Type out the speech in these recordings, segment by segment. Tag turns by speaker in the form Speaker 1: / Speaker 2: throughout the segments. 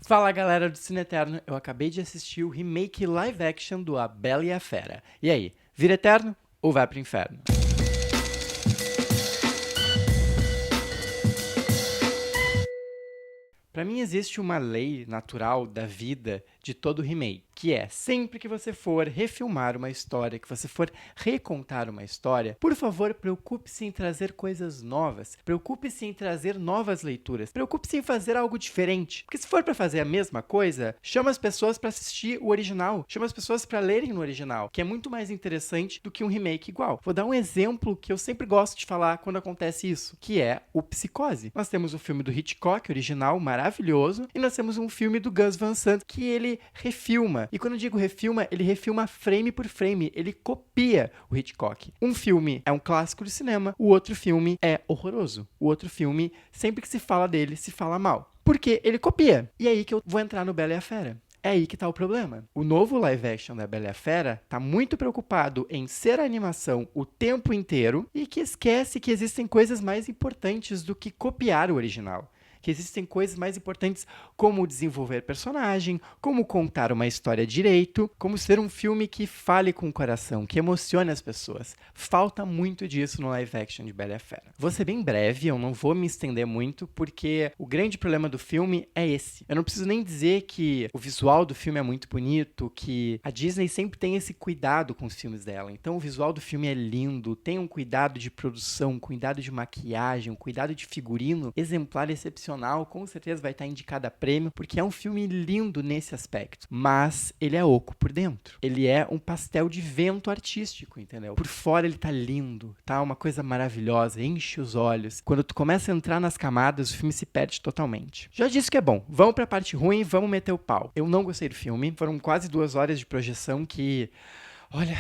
Speaker 1: Fala galera do Cine Eterno, eu acabei de assistir o remake live action do A Bela e a Fera. E aí, vira eterno ou vai pro inferno? Pra mim existe uma lei natural da vida de todo remake, que é sempre que você for refilmar uma história, que você for recontar uma história, por favor, preocupe-se em trazer coisas novas, preocupe-se em trazer novas leituras, preocupe-se em fazer algo diferente. Porque se for pra fazer a mesma coisa, chama as pessoas pra assistir o original, chama as pessoas pra lerem no original, que é muito mais interessante do que um remake igual. Vou dar um exemplo que eu sempre gosto de falar quando acontece isso, que é o Psicose. Nós temos o filme do Hitchcock original, maravilhoso, e nós temos um filme do Gus Van Sant que ele refilma. E quando eu digo refilma, ele refilma frame por frame, ele copia o Hitchcock. Um filme é um clássico do cinema, o outro filme é horroroso. O outro filme, sempre que se fala dele, se fala mal. Porque ele copia. E é aí que eu vou entrar no Bela e a Fera. É aí que tá o problema. O novo live action da Bela e a Fera tá muito preocupado em ser animação o tempo inteiro e que esquece que existem coisas mais importantes do que copiar o original. Que existem coisas mais importantes como desenvolver personagem, como contar uma história direito, como ser um filme que fale com o coração, que emocione as pessoas. Falta muito disso no live action de Bela e a Fera. Vou ser bem breve, eu não vou me estender muito, porque o grande problema do filme é esse. Eu não preciso nem dizer que o visual do filme é muito bonito, que a Disney sempre tem esse cuidado com os filmes dela. Então o visual do filme é lindo, tem um cuidado de produção, um cuidado de maquiagem, um cuidado de figurino exemplar, excepcional. Com certeza vai estar indicado a prêmio, porque é um filme lindo nesse aspecto. Mas ele é oco por dentro. Ele é um pastel de vento artístico, entendeu? Por fora ele tá lindo, tá uma coisa maravilhosa, enche os olhos. Quando tu começa a entrar nas camadas, o filme se perde totalmente. Já disse que é bom. Vamos pra parte ruim, vamos meter o pau. Eu não gostei do filme. Foram quase 2 horas de projeção que... Olha...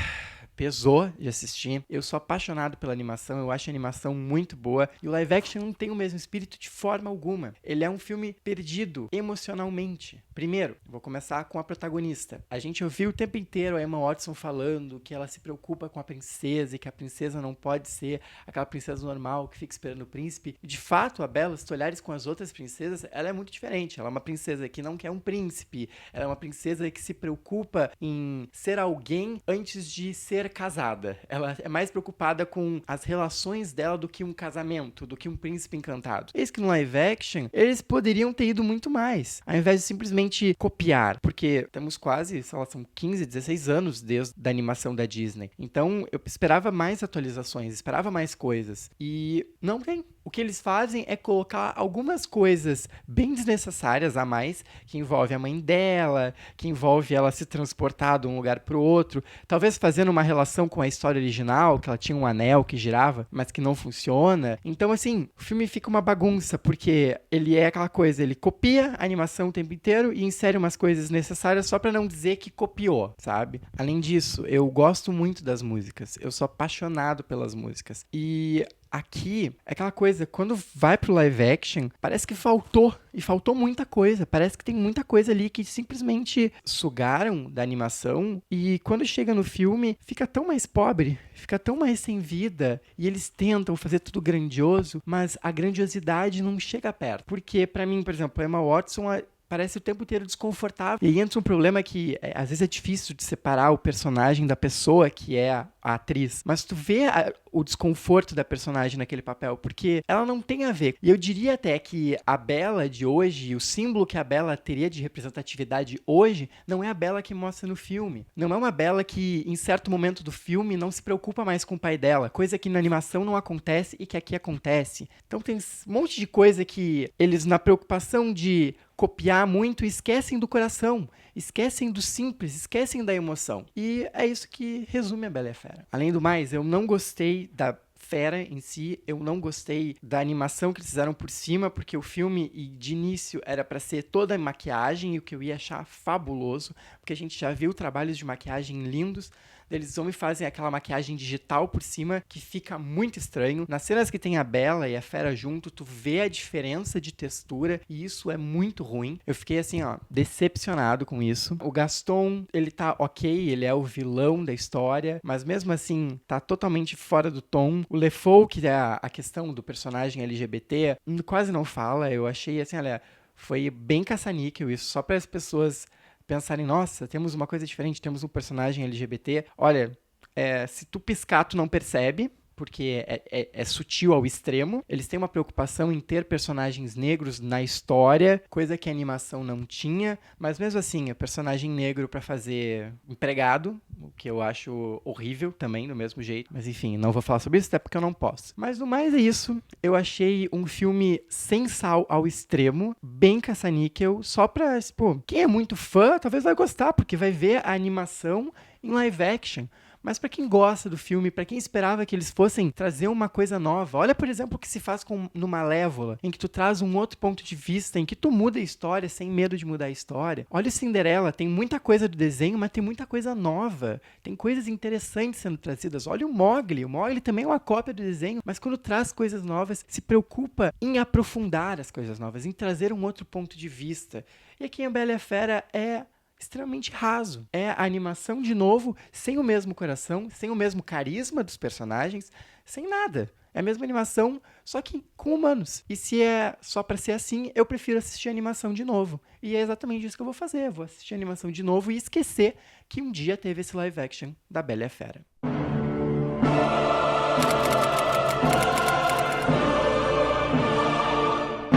Speaker 1: pesou de assistir. Eu sou apaixonado pela animação, eu acho a animação muito boa. E o live action não tem o mesmo espírito de forma alguma. Ele é um filme perdido emocionalmente. Primeiro, vou começar com a protagonista. A gente ouviu o tempo inteiro a Emma Watson falando que ela se preocupa com a princesa e que a princesa não pode ser aquela princesa normal que fica esperando o príncipe. E de fato, a Bella, se tu olhares com as outras princesas, ela é muito diferente. Ela é uma princesa que não quer um príncipe. Ela é uma princesa que se preocupa em ser alguém antes de ser casada. Ela é mais preocupada com as relações dela do que um casamento, do que um príncipe encantado. Eis que no live action, eles poderiam ter ido muito mais, ao invés de simplesmente copiar, porque temos quase, sei lá, são 15, 16 anos desde a animação da Disney. Então, eu esperava mais atualizações, esperava mais coisas. E não tem. O que eles fazem é colocar algumas coisas bem desnecessárias a mais, que envolve a mãe dela, que envolve ela se transportar de um lugar para o outro, talvez fazendo uma relação com a história original, que ela tinha um anel que girava, mas que não funciona. Então, assim, o filme fica uma bagunça, porque ele é aquela coisa, ele copia a animação o tempo inteiro e insere umas coisas necessárias só para não dizer que copiou, sabe? Além disso, eu gosto muito das músicas, eu sou apaixonado pelas músicas. E aqui, é aquela coisa, quando vai pro live action, parece que faltou, e faltou muita coisa, parece que tem muita coisa ali que simplesmente sugaram da animação, e quando chega no filme, fica tão mais pobre, fica tão mais sem vida, e eles tentam fazer tudo grandioso, mas a grandiosidade não chega perto, porque pra mim, por exemplo, a Emma Watson parece o tempo inteiro desconfortável. E aí entra um problema que, às vezes, é difícil de separar o personagem da pessoa que é a atriz. Mas tu vê o desconforto da personagem naquele papel, porque ela não tem a ver. E eu diria até que a Bella de hoje, o símbolo que a Bella teria de representatividade hoje, não é a Bella que mostra no filme. Não é uma Bella que, em certo momento do filme, não se preocupa mais com o pai dela. Coisa que na animação não acontece e que aqui acontece. Então tem um monte de coisa que eles, na preocupação de copiar muito, esquecem do coração, esquecem do simples, esquecem da emoção. E é isso que resume a Bela e a Fera. Além do mais, eu não gostei da Fera em si, eu não gostei da animação que eles fizeram por cima, porque o filme de início era para ser toda a maquiagem, e o que eu ia achar fabuloso, porque a gente já viu trabalhos de maquiagem lindos. Eles vão e fazem aquela maquiagem digital por cima, que fica muito estranho. Nas cenas que tem a Bella e a Fera junto, tu vê a diferença de textura, e isso é muito ruim. Eu fiquei assim, ó, decepcionado com isso. O Gaston, ele tá ok, ele é o vilão da história, mas mesmo assim, tá totalmente fora do tom. O LeFou, que é a questão do personagem LGBT, quase não fala. Eu achei assim, olha, Foi bem caça-níquel isso, só para as pessoas pensarem, nossa, temos uma coisa diferente, temos um personagem LGBT. Olha, se tu piscar, tu não percebe, porque é sutil ao extremo. Eles têm uma preocupação em ter personagens negros na história, coisa que a animação não tinha, mas mesmo assim, o personagem negro para fazer empregado, o que eu acho horrível também, do mesmo jeito. Mas enfim, não vou falar sobre isso, até porque eu não posso. Mas no mais é isso. Eu achei um filme sem sal ao extremo, bem caça-níquel, só pra, pô, quem é muito fã, talvez vai gostar, porque vai ver a animação em live action. Mas para quem gosta do filme, para quem esperava que eles fossem trazer uma coisa nova, olha, por exemplo, o que se faz no Malévola, em que tu traz um outro ponto de vista, em que tu muda a história sem medo de mudar a história. Olha o Cinderela, tem muita coisa do desenho, mas tem muita coisa nova. Tem coisas interessantes sendo trazidas. Olha o Mowgli também é uma cópia do desenho, mas quando traz coisas novas, se preocupa em aprofundar as coisas novas, em trazer um outro ponto de vista. E aqui em A Bela e a Fera é extremamente raso. É a animação, de novo, sem o mesmo coração, sem o mesmo carisma dos personagens, sem nada. É a mesma animação, só que com humanos. E se é só pra ser assim, eu prefiro assistir a animação de novo. E é exatamente isso que eu vou fazer. Eu vou assistir a animação de novo e esquecer que um dia teve esse live action da Bela e a Fera.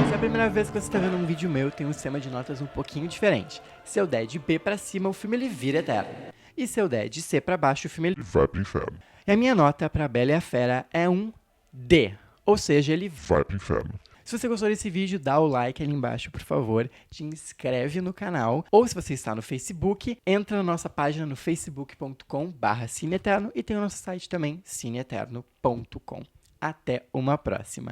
Speaker 1: Se é a primeira vez que você está vendo um vídeo meu, tem um sistema de notas um pouquinho diferente. Se eu der de B pra cima, o filme ele vira eterno. E se eu der de C pra baixo, o filme ele
Speaker 2: vai pro inferno.
Speaker 1: E a minha nota pra Bela e a Fera é um D. Ou seja, ele
Speaker 2: vai pro inferno.
Speaker 1: Se você gostou desse vídeo, dá o like ali embaixo, por favor. Te inscreve no canal. Ou se você está no Facebook, entra na nossa página no facebook.com/cineeterno e tem o nosso site também, cineeterno.com. Até uma próxima.